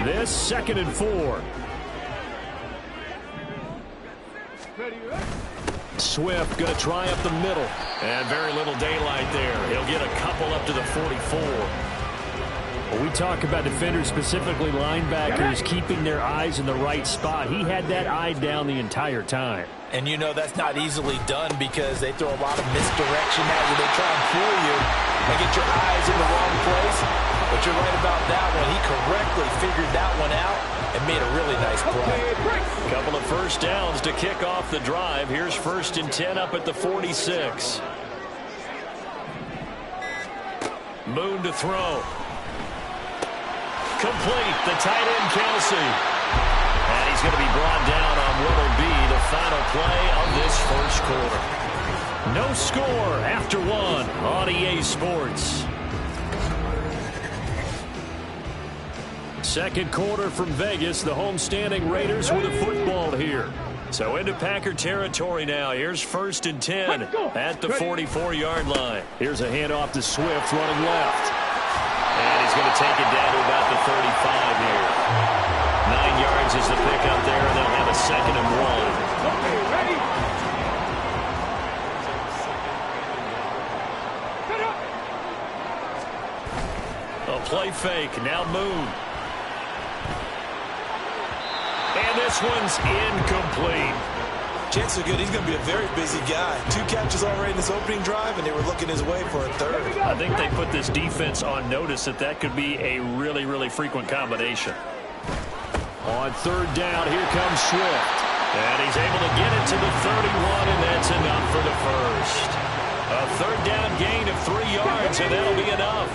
This 2nd and 4. Swift going to try up the middle. And very little daylight there. He'll get a couple up to the 44. Well, we talk about defenders, specifically linebackers, keeping their eyes in the right spot. He had that eye down the entire time. And you know that's not easily done because they throw a lot of misdirection at you. They try and fool you and get your eyes in the wrong place. But you're right about that one. He correctly figured that one out and made a really nice play. Couple of first downs to kick off the drive. Here's 1st and 10 up at the 46. Moon to throw. Complete. The tight end, Kelsey. And he's going to be brought down on what will be the final play of this first quarter. No score after 1 on EA Sports. Second quarter from Vegas. The homestanding Raiders with the football here. So into Packer territory now. Here's 1st and 10 at the 44-yard line. Here's a handoff to Swift running left. And he's going to take it down to about the 35 here. 9 yards is the pickup there, and they'll have a 2nd and 1. Okay, ready? A play fake. Now Moon. And this one's incomplete. Chances are good. He's going to be a very busy guy. 2 catches already in this opening drive, and they were looking his way for a 3rd. I think they put this defense on notice that could be a really, really frequent combination. On 3rd down, here comes Swift. And he's able to get it to the 31, and that's enough for the first. A 3rd down gain of 3 yards, and that'll be enough.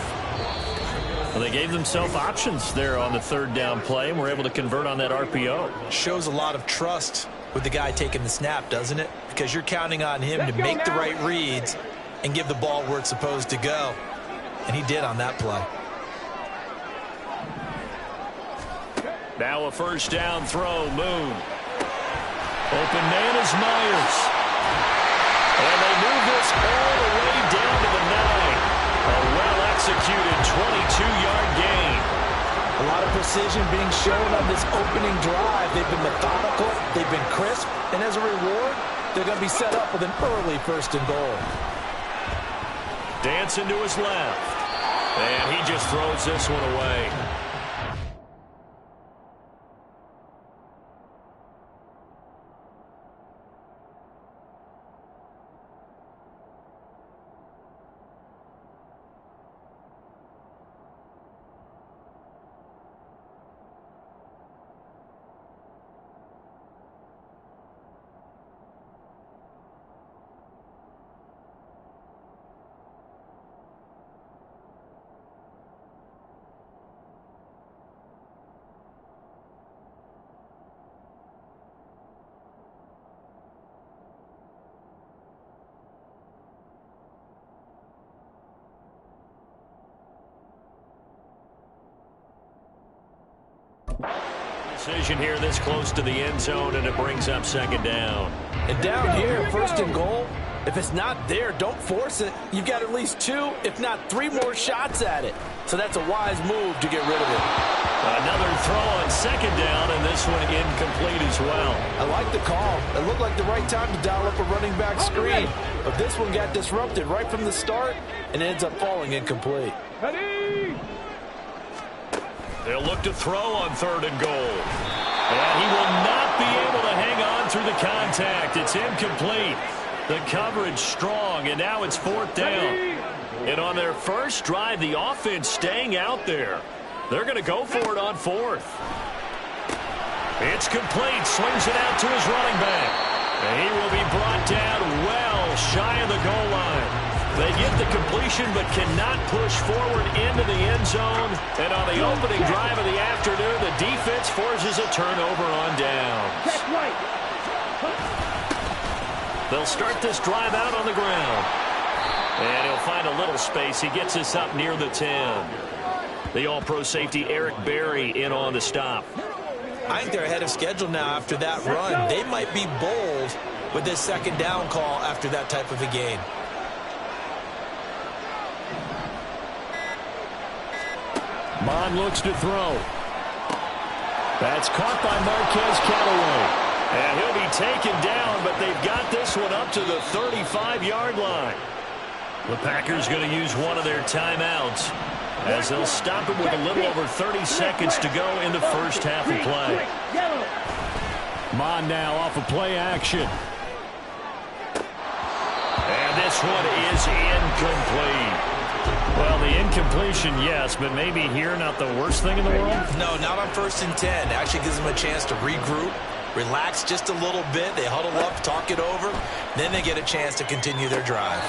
Well, they gave themselves options there on the 3rd down play, and were able to convert on that RPO. Shows a lot of trust with the guy taking the snap, doesn't it? Because you're counting on him to make the right reads and give the ball where it's supposed to go. And he did on that play. Now a 1st down throw, Moon. Open man is Myers. And they move this all the way down to the 9. A well-executed 22-yard gain. A lot of precision being shown on this opening drive. They've been methodical, they've been crisp, and as a reward, they're going to be set up with an early 1st and goal. Dancing to his left. And he just throws this one away. Decision here this close to the end zone, and it brings up 2nd down. And down here, 1st and goal, if it's not there, don't force it. You've got at least 2, if not 3 more shots at it. So that's a wise move to get rid of it. Another throw on 2nd down, and this one incomplete as well. I like the call. It looked like the right time to dial up a running back screen. But this one got disrupted right from the start and ends up falling incomplete. Ready? They'll look to throw on 3rd and goal. And he will not be able to hang on through the contact. It's incomplete. The coverage strong, and now it's 4th down. And on their first drive, the offense staying out there. They're going to go for it on 4th. It's complete. Swings it out to his running back. And he will be brought down well shy of the goal line. They get the completion but cannot push forward into the end zone. And on the opening drive of the afternoon, the defense forces a turnover on downs. They'll start this drive out on the ground. And he'll find a little space. He gets us up near the 10. The all-pro safety Eric Berry in on the stop. I think they're ahead of schedule now after that run. They might be bold with this 2nd down call after that type of a gain. Mon looks to throw. That's caught by Marquez Callaway. And he'll be taken down, but they've got this one up to the 35-yard line. The Packers going to use one of their timeouts as they'll stop it with a little over 30 seconds to go in the first half of play. Mon now off of play action. And this one is incomplete. Well, the incompletion, yes, but maybe here not the worst thing in the world? No, not on 1st and 10. Actually gives them a chance to regroup, relax just a little bit. They huddle up, talk it over. Then they get a chance to continue their drive.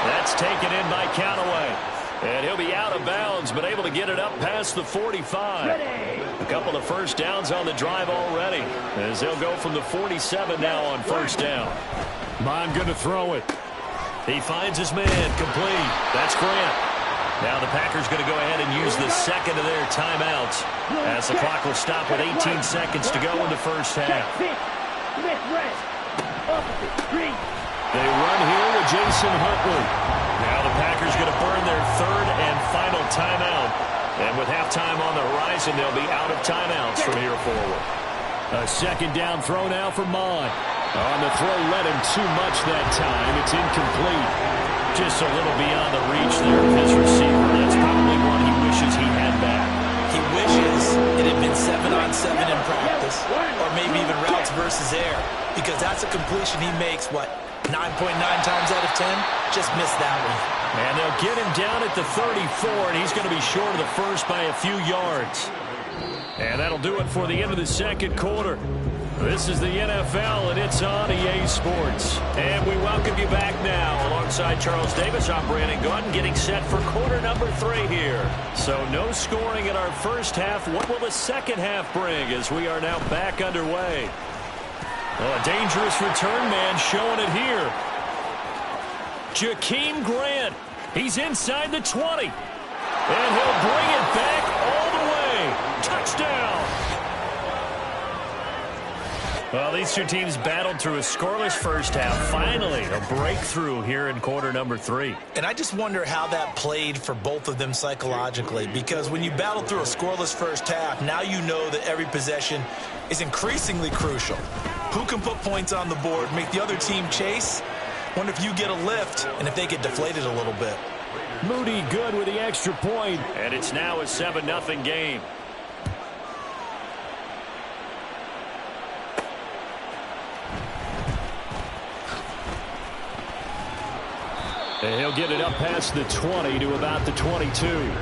That's taken in by Callaway. And he'll be out of bounds, but able to get it up past the 45. A couple of first downs on the drive already, as they'll go from the 47 now on first down. Mon going to throw it. He finds his man, complete. That's Grant. Now the Packers going to go ahead and use the second of their timeouts as the clock will stop with 18 seconds to go in the first half. They run here with Jason Huntley. Now the Packers going to burn their third and final timeout. And with halftime on the horizon, they'll be out of timeouts from here forward. A second down throw now for Mon. On the throw, led him too much that time. It's incomplete. Just a little beyond the reach there of his receiver. That's probably one he wishes he had back. He wishes it had been 7-on-7 in practice, or maybe even routes versus air, because that's a completion he makes, 9.9 times out of 10? Just missed that one. And they'll get him down at the 34, and he's going to be short of the first by a few yards. And that'll do it for the end of the second quarter. This is the NFL, and it's on EA Sports. And we welcome you back now. Alongside Charles Davis, I'm Brandon Gaudin, getting set for quarter number 3 here. So no scoring in our first half. What will the second half bring as we are now back underway? Oh, a dangerous return man showing it here. Jakeem Grant. He's inside the 20. And he'll bring it back all the way. Touchdown. Well, these two teams battled through a scoreless first half. Finally, a breakthrough here in quarter number 3. And I just wonder how that played for both of them psychologically, because when you battle through a scoreless first half, now you know that every possession is increasingly crucial. Who can put points on the board, make the other team chase? Wonder if you get a lift and if they get deflated a little bit. Moody good with the extra point, and it's now a 7-0 game. And he'll get it up past the 20 to about the 22.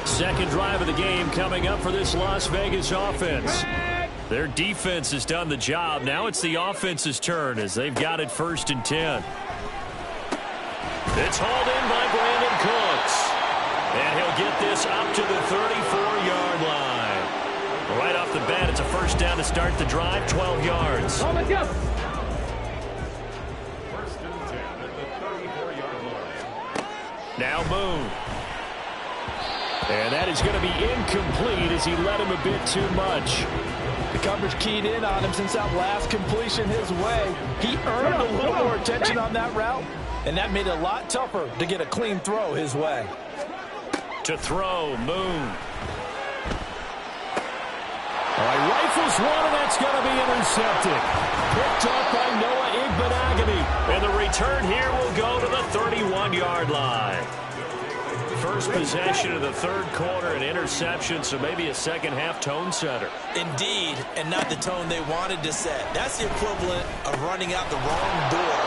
Second drive of the game coming up for this Las Vegas offense. Their defense has done the job. Now it's the offense's turn as they've got it 1st and 10. It's hauled in by Brandon Cooks. And he'll get this up to the 34-yard line. Right off the bat, it's a first down to start the drive, 12 yards. Oh, let's go. Now Moon. And that is going to be incomplete as he led him a bit too much. The coverage keyed in on him since that last completion his way. He earned a little more attention on that route, and that made it a lot tougher to get a clean throw his way. To throw, Moon. All right, rifles one, and that's going to be intercepted. Picked up by Noah Igbenogany. And the return here will go to the 31-yard line. First possession of the third quarter, an interception, so maybe a second-half tone setter. Indeed, and not the tone they wanted to set. That's the equivalent of running out the wrong door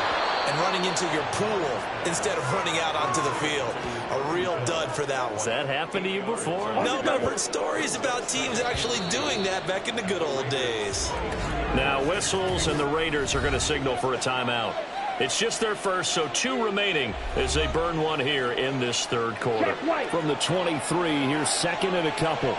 and running into your pool instead of running out onto the field. A real dud for that one. Has that happened to you before? No, but I've heard stories about teams actually doing that back in the good old days. Now whistles, and the Raiders are going to signal for a timeout. It's just their first, so 2 remaining as they burn one here in this third quarter. From the 23, here's second and a couple.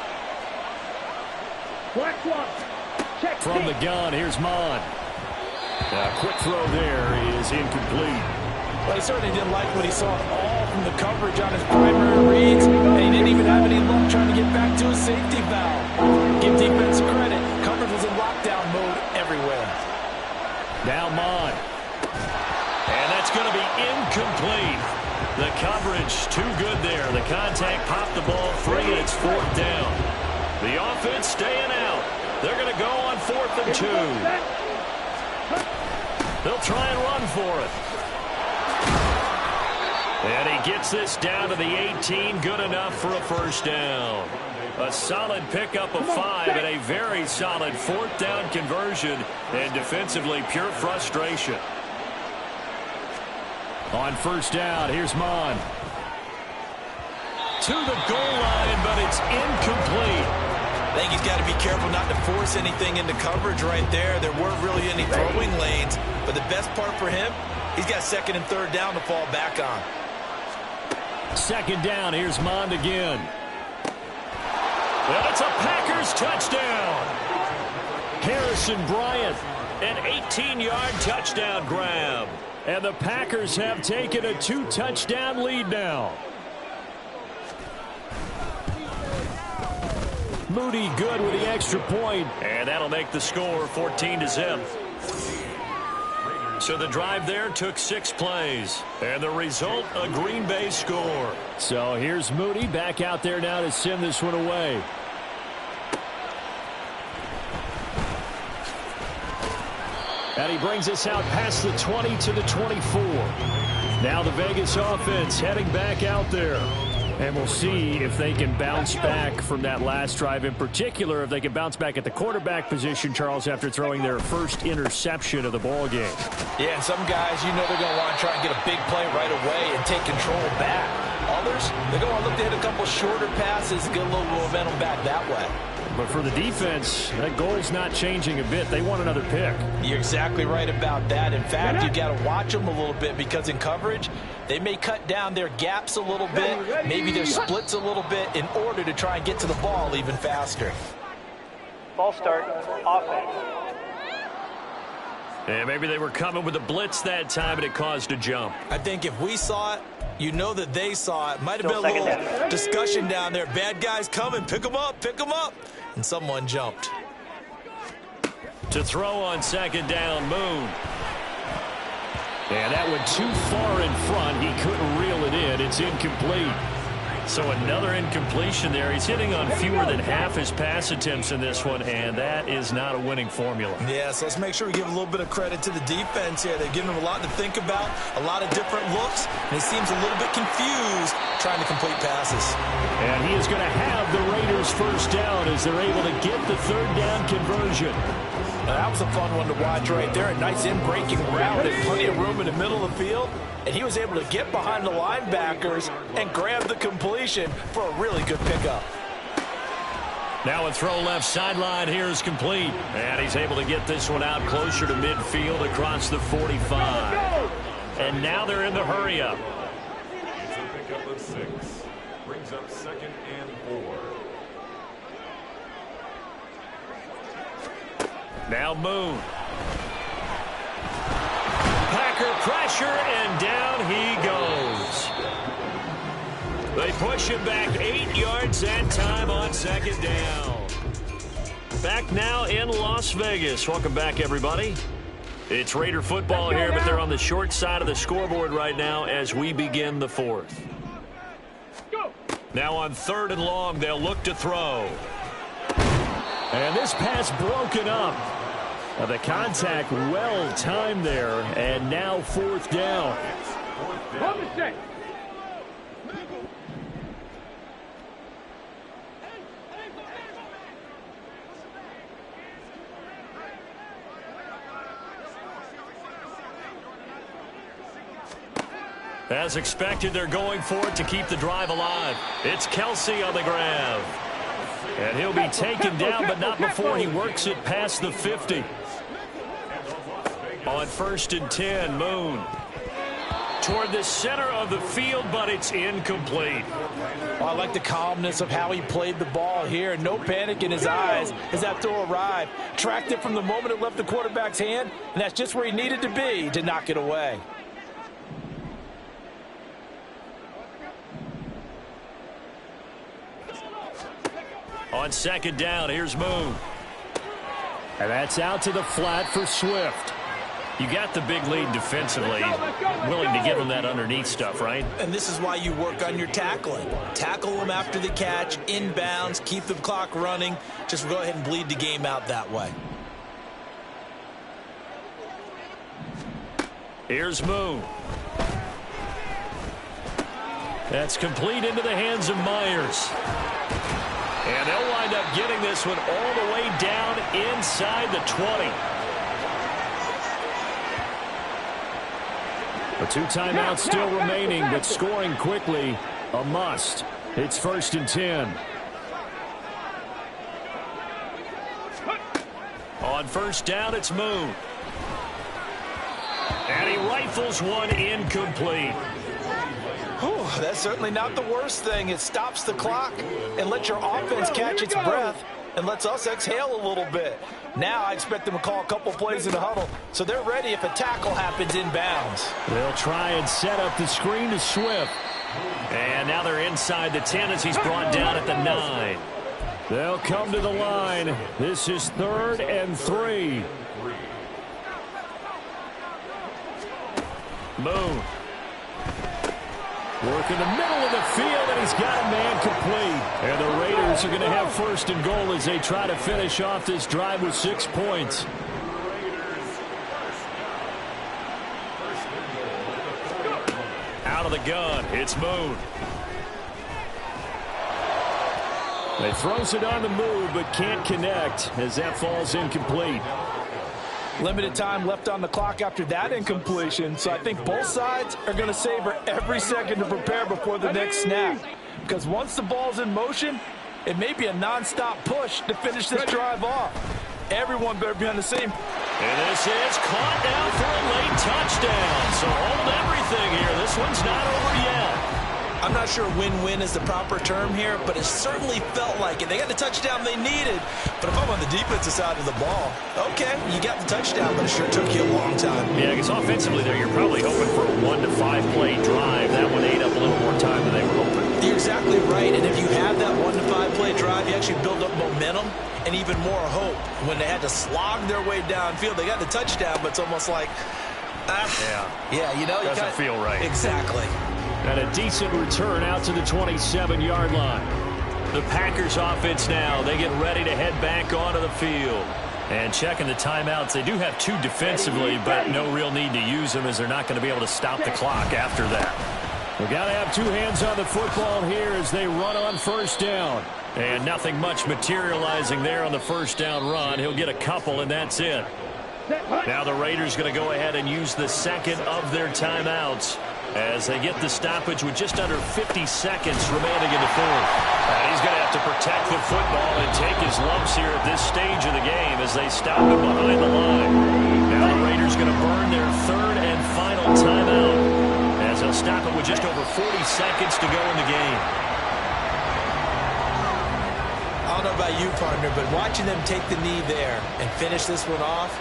From the gun, here's Mon. A quick throw there is incomplete. Well, he certainly didn't like what he saw all from the coverage on his primary reads, and he didn't even have any luck trying to get back to his safety valve. Give defense credit. Coverage was in lockdown mode everywhere. Now Mon. And that's going to be incomplete. The coverage too good there. The contact popped the ball free, and it's 4th down. The offense staying out. They're going to go on 4th and 2. They'll try and run for it. And he gets this down to the 18, good enough for a first down. A solid pickup of 5 and a very solid 4th down conversion, and defensively pure frustration. On first down, here's Mon. To the goal line, but it's incomplete. I think he's got to be careful not to force anything into coverage right there. There weren't really any throwing lanes, but the best part for him, he's got 2nd and 3rd down to fall back on. 2nd down, here's Mond again. And it's a Packers touchdown. Harrison Bryant, an 18-yard touchdown grab. And the Packers have taken a 2-touchdown lead now. Moody good with the extra point. And that'll make the score 14-0. So the drive there took 6 plays. And the result, a Green Bay score. So here's Moody back out there now to send this one away. And he brings us out past the 20 to the 24. Now the Vegas offense heading back out there. And we'll see if they can bounce back from that last drive. In particular, if they can bounce back at the quarterback position, Charles, after throwing their first interception of the ball game. Yeah, and some guys, you know they're going to want to try and get a big play right away and take control back. Others, they're going to look to hit a couple shorter passes, get a little momentum back that way. But for the defense, that goal's not changing a bit. They want another pick. You're exactly right about that. In fact, you got to watch them a little bit because in coverage, they may cut down their gaps a little bit, maybe their splits a little bit in order to try and get to the ball even faster. Ball start, offense. And maybe they were coming with a blitz that time and it caused a jump. I think if we saw it, you know that they saw it. Might have been a little discussion down there. Bad guys coming. Pick them up. Pick them up. And someone jumped. To throw on 2nd down, Moon. And that went too far in front. He couldn't reel it in. It's incomplete. So another incompletion there. He's hitting on fewer than half his pass attempts in this one, and that is not a winning formula. Yeah, so let's make sure we give a little bit of credit to the defense here. They've given him a lot to think about, a lot of different looks, and he seems a little bit confused trying to complete passes. And he is going to have the Raiders first down as they're able to get the 3rd down conversion. Now, that was a fun one to watch right there. A nice in-breaking route and plenty of room in the middle of the field. And he was able to get behind the linebackers and grab the completion for a really good pickup. Now a throw left sideline here is complete. And he's able to get this one out closer to midfield across the 45. And now they're in the hurry-up. It's a pickup of 6. Brings up 2nd and 4. Now Moon. Packer pressure, and down he goes. They push him back 8 yards that time on 2nd down. Back now in Las Vegas. Welcome back, everybody. It's Raider football here, but they're on the short side of the scoreboard right now as we begin the 4th. Now on 3rd and long, they'll look to throw. And this pass broken up. The contact well timed there, and now 4th down. As expected, they're going for it to keep the drive alive. It's Kelsey on the grab. And he'll be taken down, but not before he works it past the 50. On 1st and 10, Moon. Toward the center of the field, but it's incomplete. Well, I like the calmness of how he played the ball here. No panic in his eyes as that throw arrived. Tracked it from the moment it left the quarterback's hand, and that's just where he needed to be to knock it away. On 2nd down, here's Moon. And that's out to the flat for Swift. You got the big lead defensively, willing to give them that underneath stuff, right? And this is why you work on your tackling. Tackle them after the catch, inbounds, keep the clock running. Just go ahead and bleed the game out that way. Here's Moon. That's complete into the hands of Myers. And they'll wind up getting this one all the way down inside the 20. The 2 timeouts still remaining, but scoring quickly, a must. It's 1st and 10. On 1st down, it's Moon. And he rifles one incomplete. Whew, that's certainly not the worst thing. It stops the clock and lets your offense catch its breath and lets us exhale a little bit. Now I expect them to call a couple plays in the huddle, so they're ready if a tackle happens inbounds. They'll try and set up the screen to Swift. And now they're inside the 10 as he's brought down at the 9. They'll come to the line. This is 3rd and 3. Moon. Work in the middle of the field, and he's got a man complete. And the Raiders are going to have 1st and goal as they try to finish off this drive with 6 points. Out of the gun, it's Moon. They throws it on the move, but can't connect as that falls incomplete. Limited time left on the clock after that incompletion, so I think both sides are going to savor every second to prepare before the next snap. Because once the ball's in motion, it may be a non-stop push to finish this drive off. Everyone better be on the same. And this is caught down for a late touchdown. So hold everything here. This one's not over yet. I'm not sure win-win is the proper term here, but it certainly felt like it. They got the touchdown they needed, but if I'm on the defensive side of the ball, okay, you got the touchdown, but it sure took you a long time. Yeah, because offensively there, you're probably hoping for a 1 to 5 play drive. That one ate up a little more time than they were hoping. You're exactly right, and if you have that 1 to 5 play drive, you actually build up momentum and even more hope. When they had to slog their way downfield, they got the touchdown, but it's almost like, yeah, you know, doesn't feel right. Exactly. And a decent return out to the 27-yard line. The Packers offense now, they get ready to head back onto the field. And checking the timeouts, they do have 2 defensively, but no real need to use them as they're not going to be able to stop the clock after that. We've got to have 2 hands on the football here as they run on 1st down. And nothing much materializing there on the 1st down run. He'll get a couple, and that's it. Now the Raiders going to go ahead and use the 2nd of their timeouts as they get the stoppage with just under 50 seconds remaining in the 4th. And he's going to have to protect the football and take his lumps here at this stage of the game as they stop him behind the line. Now the Raiders going to burn their 3rd and final timeout as they'll stop it with just over 40 seconds to go in the game. I don't know about you, partner, but watching them take the knee there and finish this one off,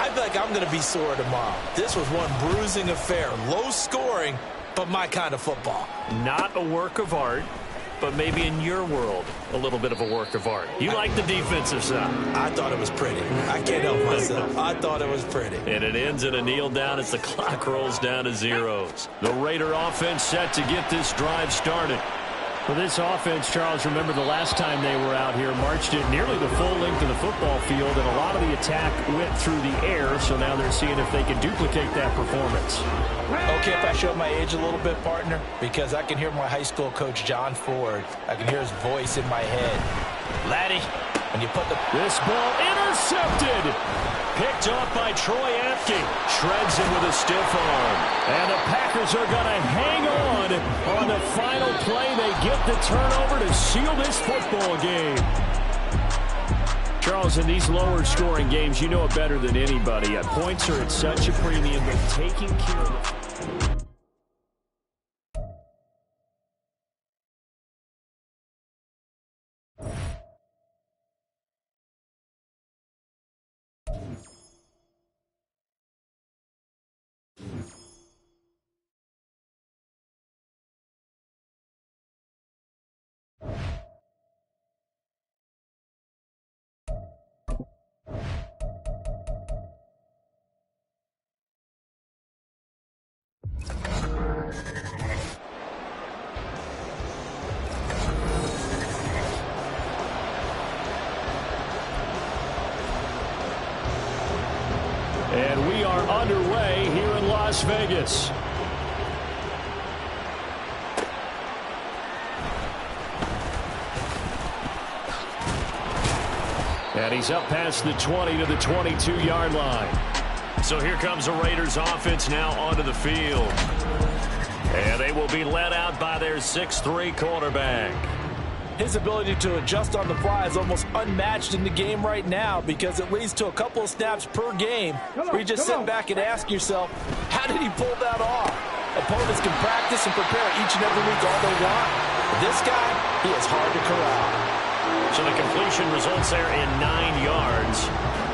I feel like I'm going to be sore tomorrow. This was one bruising affair. Low scoring, but my kind of football. Not a work of art, but maybe in your world, a little bit of a work of art. You like the defensive side. I thought it was pretty. I can't help myself. I thought it was pretty. And it ends in a kneel down as the clock rolls down to zeros. The Raider offense set to get this drive started. For this offense, Charles, remember the last time they were out here, marched it nearly the full length of the football field, and a lot of the attack went through the air, so now they're seeing if they can duplicate that performance. Okay, if I show my age a little bit, partner, because I can hear my high school coach, John Ford. I can hear his voice in my head. Laddie, when you put the... This ball intercepted. Picked off by Troy Apke. Shreds him with a stiff arm. And the Packers are going to hang on the final play. They get the turnover to seal this football game. Charles, in these lower scoring games, you know it better than anybody. Points are at such a premium, but taking care of underway here in Las Vegas. And he's up past the 20 to the 22-yard line. So here comes the Raiders offense now onto the field. And they will be led out by their 6'3" quarterback. His ability to adjust on the fly is almost unmatched in the game right now because it leads to a couple of snaps per game where you just sit back and ask yourself, how did he pull that off? Opponents can practice and prepare each and every week all they want. But this guy, he is hard to corral. So the completion results there in 9 yards.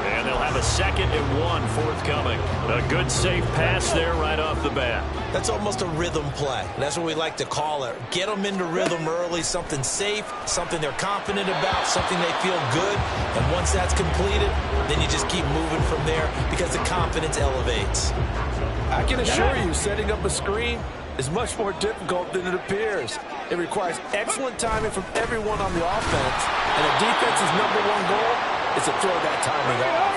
And they'll have a 2nd and 1 forthcoming. A good, safe pass there right off the bat. That's almost a rhythm play. That's what we like to call it. Get them into rhythm early, something safe, something they're confident about, something they feel good. And once that's completed, then you just keep moving from there because the confidence elevates. I can assure you, setting up a screen is much more difficult than it appears. It requires excellent timing from everyone on the offense, and the defense's #1 goal is to throw that timing off.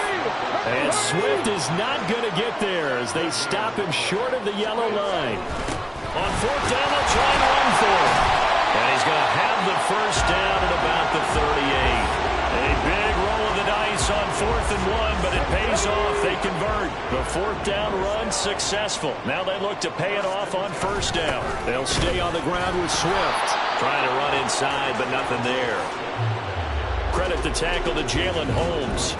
And Swift is not going to get there as they stop him short of the yellow line. On 4th down, they'll try and run for it. And he's going to have the first down at about the 38. A big roll of the dice on 4th and 1, but it pays off. They convert. The 4th down run successful. Now they look to pay it off on 1st down. They'll stay on the ground with Swift. Trying to run inside, but nothing there. Credit the tackle to Jalen Holmes.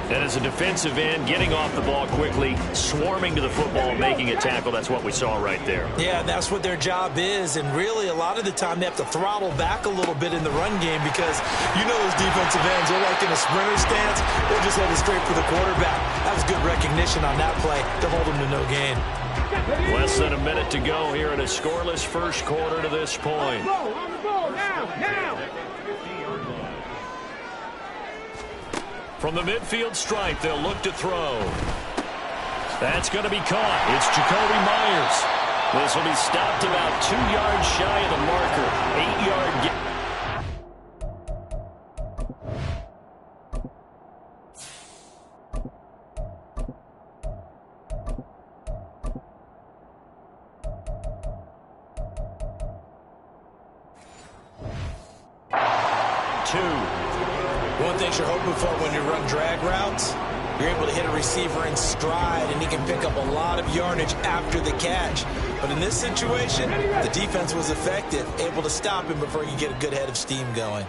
And as a defensive end, getting off the ball quickly, swarming to the football, making a tackle, that's what we saw right there. Yeah, that's what their job is. And really, a lot of the time, they have to throttle back a little bit in the run game because you know those defensive ends, they're like in a sprinter stance. They're just headed straight for the quarterback. That was good recognition on that play to hold them to no gain. Less than a minute to go here in a scoreless first quarter to this point. On the ball, now! From the midfield stripe, they'll look to throw. That's going to be caught. It's Jacoby Myers. This will be stopped about 2 yards shy of the marker. 8-yard gain. One thing you're hoping for when you run drag routes, you're able to hit a receiver in stride, and he can pick up a lot of yardage after the catch. But in this situation, the defense was effective, able to stop him before he could get a good head of steam going.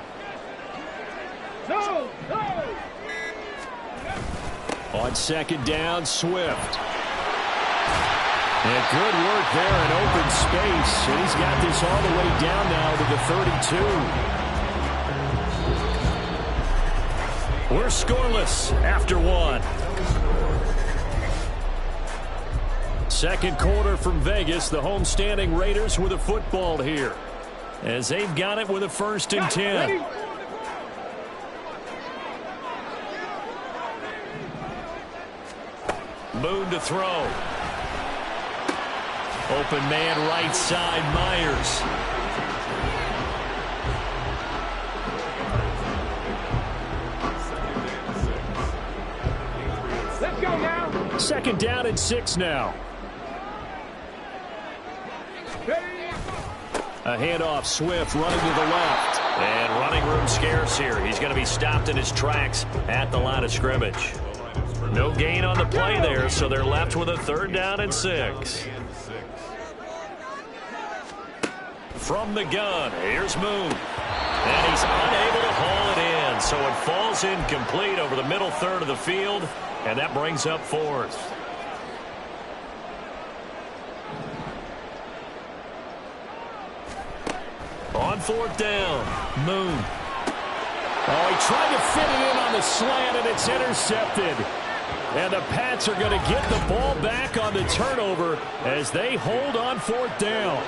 On 2nd down, Swift. And good work there in open space. And he's got this all the way down now to the 32. We're scoreless after 1. 2nd quarter from Vegas. The homestanding Raiders with a football here as they've got it with a 1st and 10. Moon to throw. Open man right side, Myers. Let's go now. 2nd down and 6 now. A handoff, Swift running to the left. And running room scarce here. He's going to be stopped in his tracks at the line of scrimmage. No gain on the play there, so they're left with a 3rd down and 6. From the gun, here's Moon. And he's unable to haul it in, so it falls incomplete over the middle third of the field, and that brings up 4th. On 4th down, Moon. Oh, he tried to fit it in on the slant, and it's intercepted. And the Pats are going to get the ball back on the turnover as they hold on 4th down.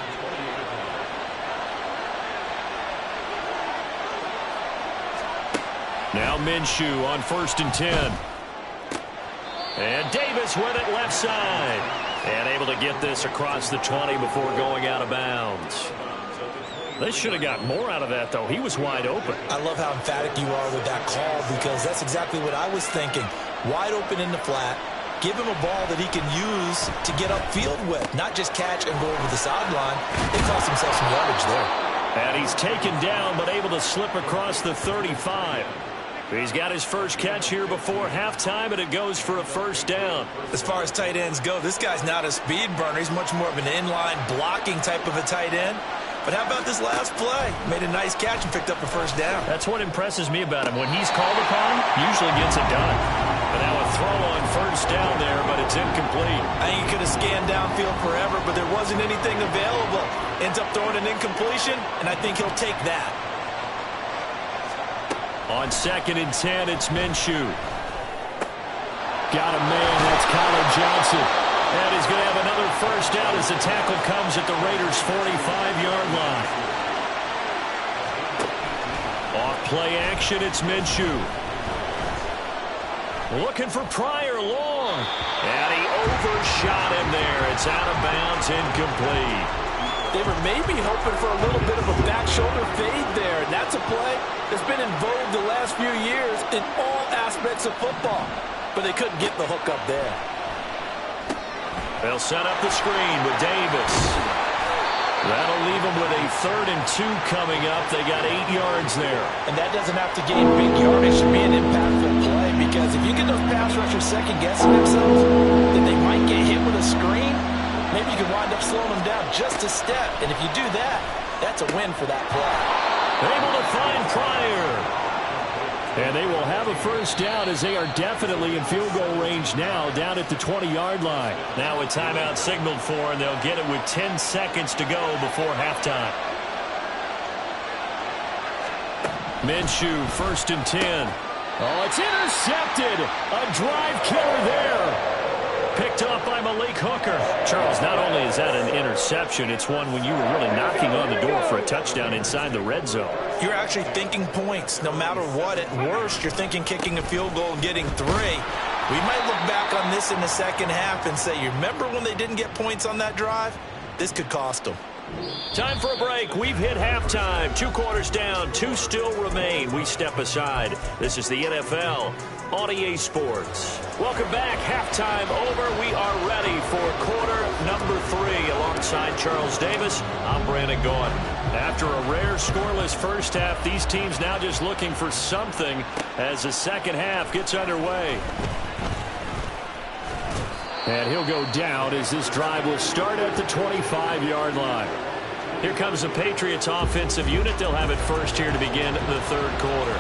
Now Minshew on 1st and 10. And Davis with it left side. And able to get this across the 20 before going out of bounds. They should have got more out of that, though. He was wide open. I love how emphatic you are with that call because that's exactly what I was thinking. Wide open in the flat. Give him a ball that he can use to get upfield with, not just catch and go over the sideline. They cost themselves some yardage there. And he's taken down, but able to slip across the 35. He's got his first catch here before halftime, and it goes for a first down. As far as tight ends go, this guy's not a speed burner. He's much more of an inline blocking type of a tight end. But how about this last play? Made a nice catch and picked up a first down. That's what impresses me about him. When he's called upon, usually gets it done. But now a throw on first down there, but it's incomplete. I think he could have scanned downfield forever, but there wasn't anything available. Ends up throwing an incompletion, and I think he'll take that. On 2nd and 10, it's Minshew. Got a man, that's Colin Johnson. And he's going to have another first down as the tackle comes at the Raiders' 45-yard line. Off play action, it's Minshew. Looking for Pryor long. And he overshot him there. It's out of bounds, incomplete. They were maybe hoping for a little bit of a back shoulder fade there, and that's a play that's been in vogue the last few years in all aspects of football. But they couldn't get the hook up there. They'll set up the screen with Davis. That'll leave them with a 3rd and 2 coming up. They got 8 yards there. And that doesn't have to gain big yardage to be an impactful play, because if you get those pass rushers second-guessing themselves, that they might get hit with a screen, maybe you can wind up slowing them down just a step. And if you do that, that's a win for that play. Able to find Pryor. And they will have a first down as they are definitely in field goal range now, down at the 20-yard line. Now a timeout signaled for, and they'll get it with 10 seconds to go before halftime. Minshew, 1st and 10. Oh, it's intercepted. A drive killer there. Picked off by Malik Hooker. Charles, not only is that an interception, it's one when you were really knocking on the door for a touchdown inside the red zone. You're actually thinking points. No matter what, at worst, you're thinking kicking a field goal and getting 3. We might look back on this in the second half and say, you remember when they didn't get points on that drive? This could cost them. Time for a break. We've hit halftime. 2 quarters down. 2 still remain. We step aside. This is the NFL on EA Sports. Welcome back. Halftime over. We are ready for quarter number 3. Alongside Charles Davis, I'm Brandon Gaughan. After a rare scoreless first half, these teams now just looking for something as the second half gets underway. And he'll go down as this drive will start at the 25-yard line. Here comes the Patriots offensive unit. They'll have it first here to begin the 3rd quarter.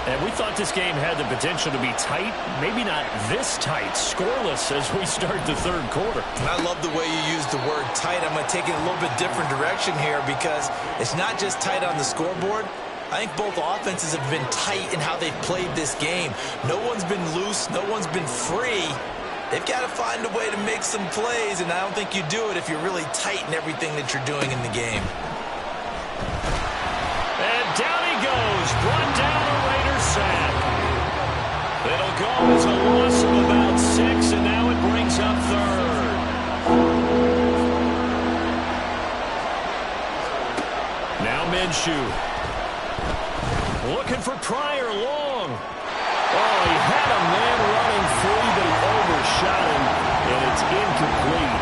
And we thought this game had the potential to be tight, maybe not this tight, scoreless as we start the 3rd quarter. And I love the way you use the word tight. I'm going to take it a little bit different direction here, because it's not just tight on the scoreboard. I think both offenses have been tight in how they've played this game. No one's been loose. No one's been free. They've got to find a way to make some plays, and I don't think you do it if you're really tight in everything that you're doing in the game. And down he goes. Brought down a Raiders sack. It'll go as a loss of about 6, and now it brings up 3rd. Now Minshew. Looking for Pryor long. Oh, he had a man running free, but he overshot him, and it's incomplete.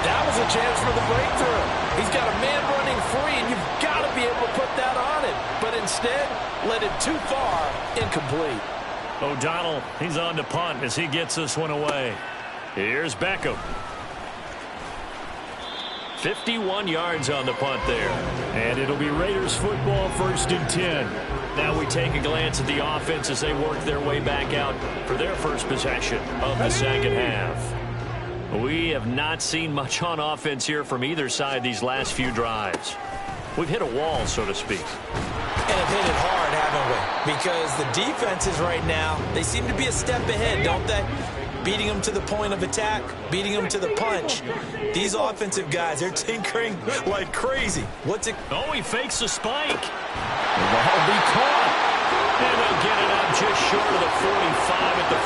That was a chance for the breakthrough. He's got a man running free, and you've got to be able to put that on him. But instead, led it too far, incomplete. O'Donnell, he's on to punt as he gets this one away. Here's Beckham. 51 yards on the punt there. And it'll be Raiders football, 1st and 10. Now we take a glance at the offense as they work their way back out for their first possession of the second half. We have not seen much on offense here from either side these last few drives. We've hit a wall, so to speak. And have hit it hard, haven't we? Because the defenses right now, they seem to be a step ahead, don't they? Beating them to the point of attack, beating them to the punch. These offensive guys, they're tinkering like crazy. What's it? Oh, he fakes a spike. The ball will be caught. And they'll get it up just short of the 45 at the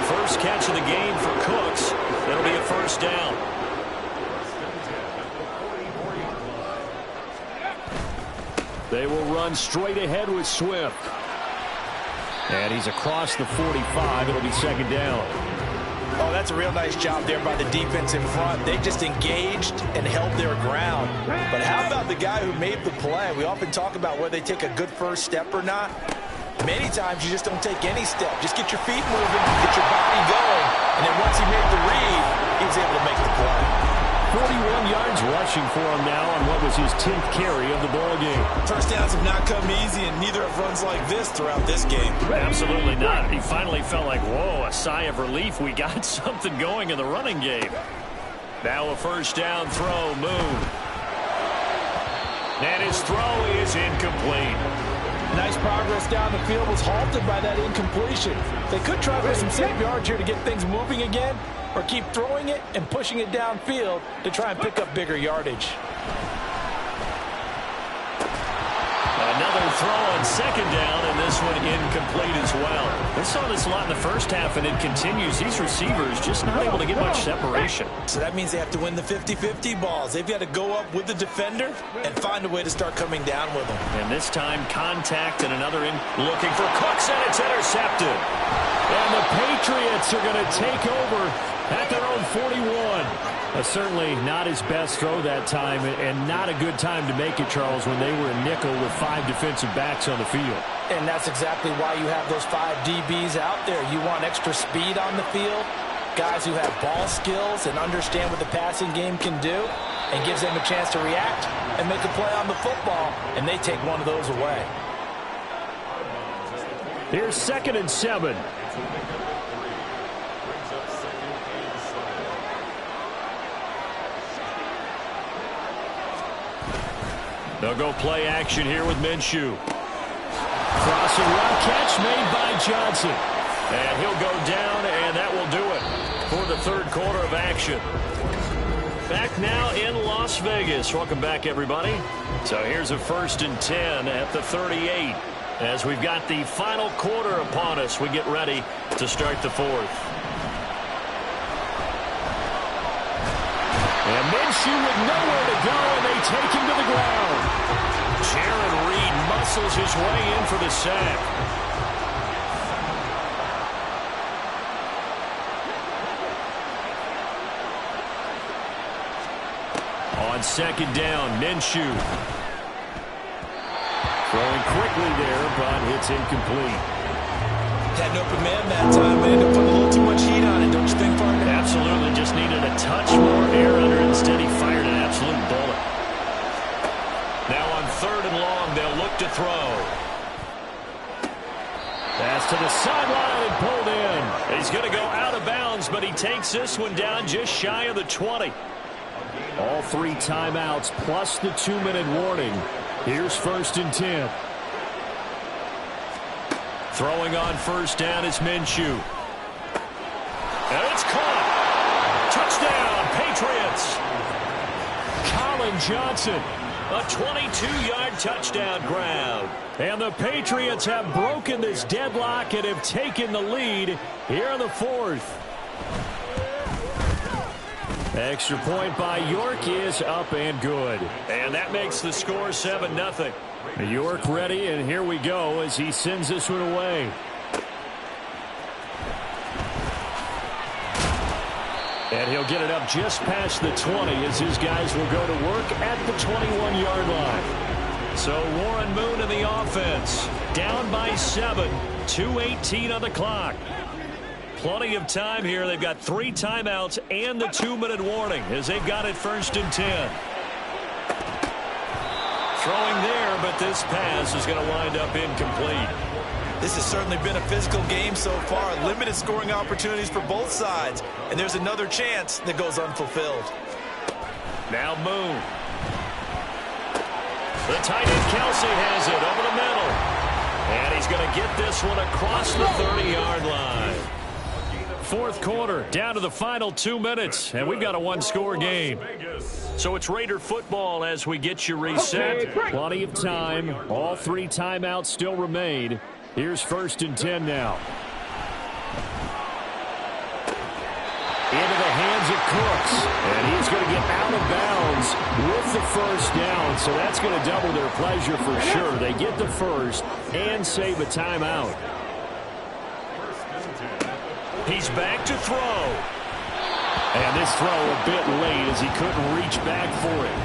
44. First catch of the game for Cooks. It'll be a first down. They will run straight ahead with Swift. And he's across the 45. It'll be second down. Oh, that's a real nice job there by the defense in front. They just engaged and held their ground. But how about the guy who made the play? We often talk about whether they take a good first step or not. Many times you just don't take any step. Just get your feet moving, get your body going, and then once he made the read, he was able to make the play. 41 yards rushing for him now on what was his 10th carry of the ball game. First downs have not come easy, and neither have runs like this throughout this game. Absolutely not. He finally felt like, whoa, a sigh of relief. We got something going in the running game. Now a first down throw, Moon. And his throw is incomplete. Nice progress down the field was halted by that incompletion. They could try for some safe yards here to get things moving again, or keep throwing it and pushing it downfield to try and pick up bigger yardage. Another throw on second down, and this one incomplete as well. We saw this a lot in the first half, and it continues. These receivers just not able to get much separation. So that means they have to win the 50-50 balls. They've got to go up with the defender and find a way to start coming down with them. And this time, contact and another in. Looking for Cooks, and it's intercepted. And the Patriots are going to take over at their own 41. Certainly not his best throw that time, and not a good time to make it, Charles, when they were in nickel with 5 defensive backs on the field. And that's exactly why you have those 5 DBs out there. You want extra speed on the field, guys who have ball skills and understand what the passing game can do, and gives them a chance to react and make a play on the football, and they take one of those away. Here's 2nd and 7. They'll go play action here with Minshew. Crossing route catch made by Johnson. And he'll go down, and that will do it for the third quarter of action. Back now in Las Vegas. Welcome back, everybody. So here's a 1st and 10 at the 38. As we've got the final quarter upon us, we get ready to start the 4th. And Minshew with nowhere to go, and they take him to the ground. Jaron Reed muscles his way in for the sack. On second down, Minshew. Throwing quickly there, but it's incomplete. Had an open man that time, but ended up putting a little too much heat on it, don't you think, partner? Absolutely, just needed a touch more air under it. Instead, he fired an absolute bullet. Now on 3rd and long, they'll look to throw. Pass to the sideline and pulled in. He's going to go out of bounds, but he takes this one down just shy of the 20. All 3 timeouts plus the 2-minute warning. Here's 1st and 10. Throwing on first down is Minshew. And it's caught. Touchdown, Patriots. Colin Johnson, a 22-yard touchdown grab. And the Patriots have broken this deadlock and have taken the lead here in the 4th. Extra point by York is up and good. And that makes the score 7-0. York ready, and here we go as he sends this one away. And he'll get it up just past the 20 as his guys will go to work at the 21-yard line. So Warren Moon in the offense, down by 7, 2:18 on the clock. Plenty of time here. They've got 3 timeouts and the 2-minute warning as they've got it 1st and 10. Throwing there, but this pass is going to wind up incomplete. This has certainly been a physical game so far. Limited scoring opportunities for both sides. And there's another chance that goes unfulfilled. Now Moon. The tight end Kelsey has it over the middle. And he's going to get this one across the 30-yard line. 4th quarter, down to the final 2 minutes, and we've got a 1-score game. So it's Raider football as we get you reset. Plenty of time. All 3 timeouts still remain. Here's 1st and 10 now. Into the hands of Cooks, and he's going to get out of bounds with the first down, so that's going to double their pleasure for sure. They get the first and save a timeout. He's back to throw. And this throw a bit late as he couldn't reach back for it.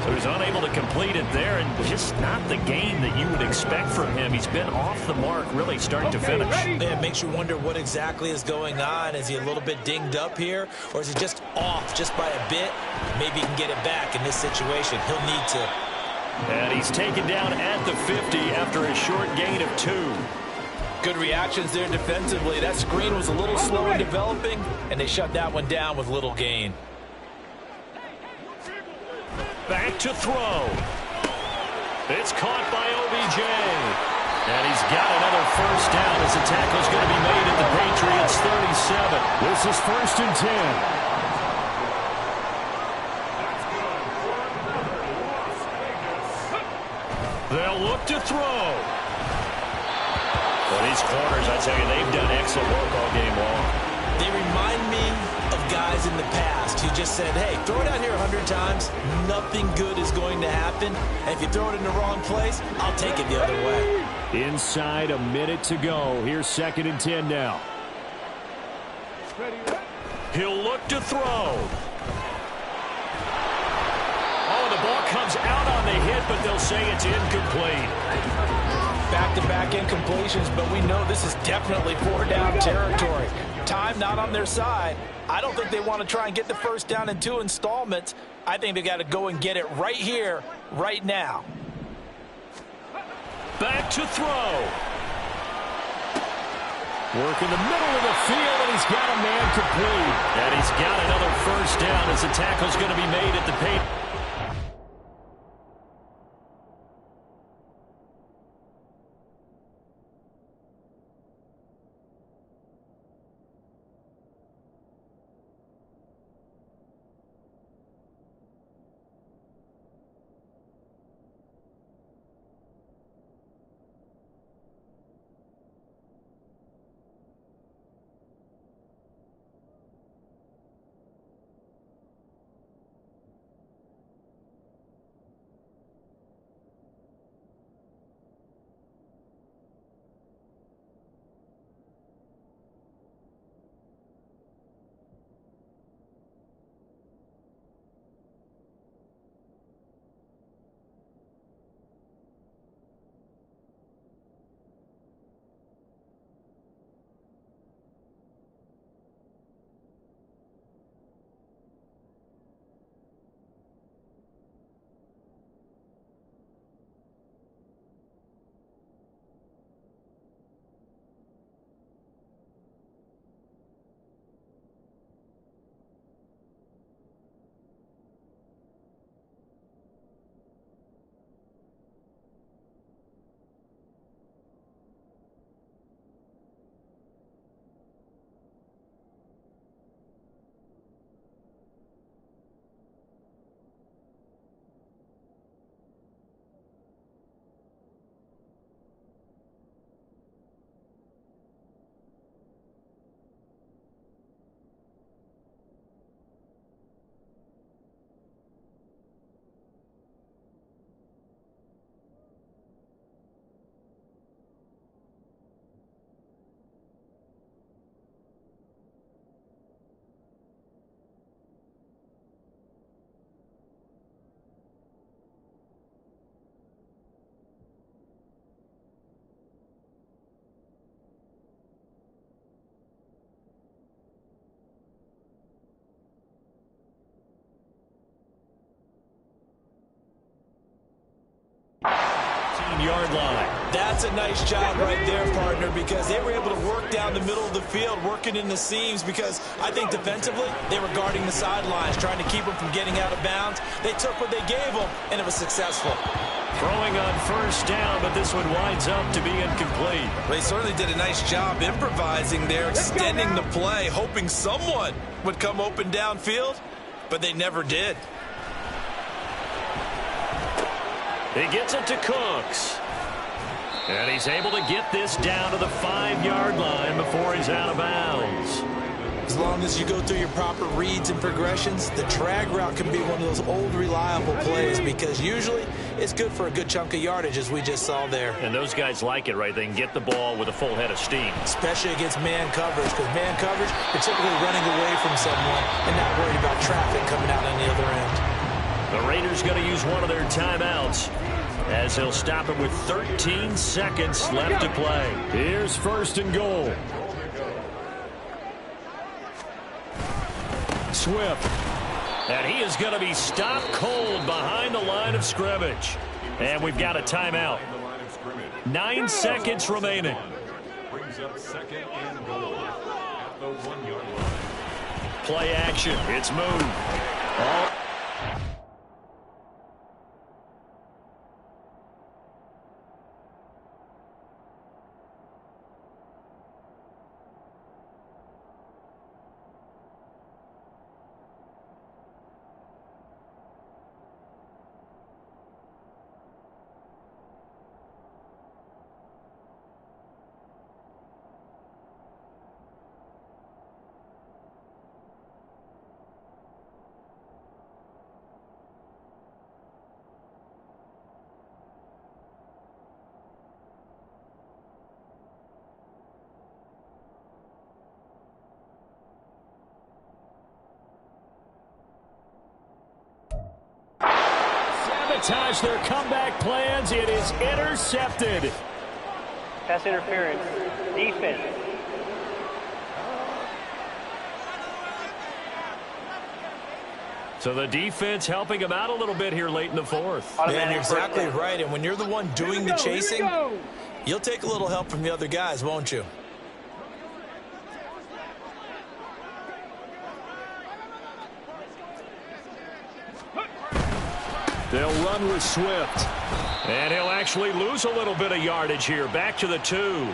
So he's unable to complete it there, and just not the game that you would expect from him. He's been off the mark really start to finish. Yeah, it makes you wonder what exactly is going on. Is he a little bit dinged up here, or is he just off just by a bit? Maybe he can get it back in this situation. He'll need to. And he's taken down at the 50 after a short gain of 2. Good reactions there defensively. That screen was a little slow in developing, and they shut that one down with little gain. Back to throw. It's caught by OBJ. And he's got another first down as the tackle's going to be made at the Patriots 37. This is 1st and 10. They'll look to throw. Well, these corners, I tell you, they've done excellent work all game long. They remind me of guys in the past who just said, hey, throw it out here 100 times, nothing good is going to happen. And if you throw it in the wrong place, I'll take it the other way. Inside a minute to go. Here's 2nd and 10 now. He'll look to throw. Oh, the ball comes out on the hit, but they'll say it's incomplete. Back-to-back incompletions, but we know this is definitely 4-down territory. Time not on their side. I don't think they want to try and get the first down in 2 installments. I think they got to go and get it right here, right now. Back to throw. Work in the middle of the field, and he's got a man complete. And he's got another first down as the tackle's going to be made at the paint. Yard line. That's a nice job right there, partner, because they were able to work down the middle of the field, working in the seams, because I think defensively they were guarding the sidelines, trying to keep them from getting out of bounds. They took what they gave them, and it was successful. Throwing on first down, but this one winds up to be incomplete. They certainly did a nice job improvising there, extending the play, hoping someone would come open downfield, but they never did. He gets it to Cooks. And he's able to get this down to the 5-yard line before he's out of bounds. As long as you go through your proper reads and progressions, the drag route can be one of those old reliable plays, because usually it's good for a good chunk of yardage, as we just saw there. And those guys like it, right? They can get the ball with a full head of steam. Especially against man coverage, because man coverage, you're typically running away from someone and not worried about traffic coming out on the other end. The Raiders going to use one of their timeouts, as he'll stop it with 13 seconds left to play. Here's 1st and goal. Swift. And he is going to be stopped cold behind the line of scrimmage. And we've got a timeout. 9 seconds remaining. Brings up 2nd and goal at the 1-yard line. Play action. It's moved. Sabotage their comeback plans. It is intercepted. Pass interference. Defense. So the defense helping him out a little bit here late in the 4th. Man, you're exactly right. And when you're the one doing the chasing, you'll take a little help from the other guys, won't you? They'll run with Swift. And he'll actually lose a little bit of yardage here. Back to the 2.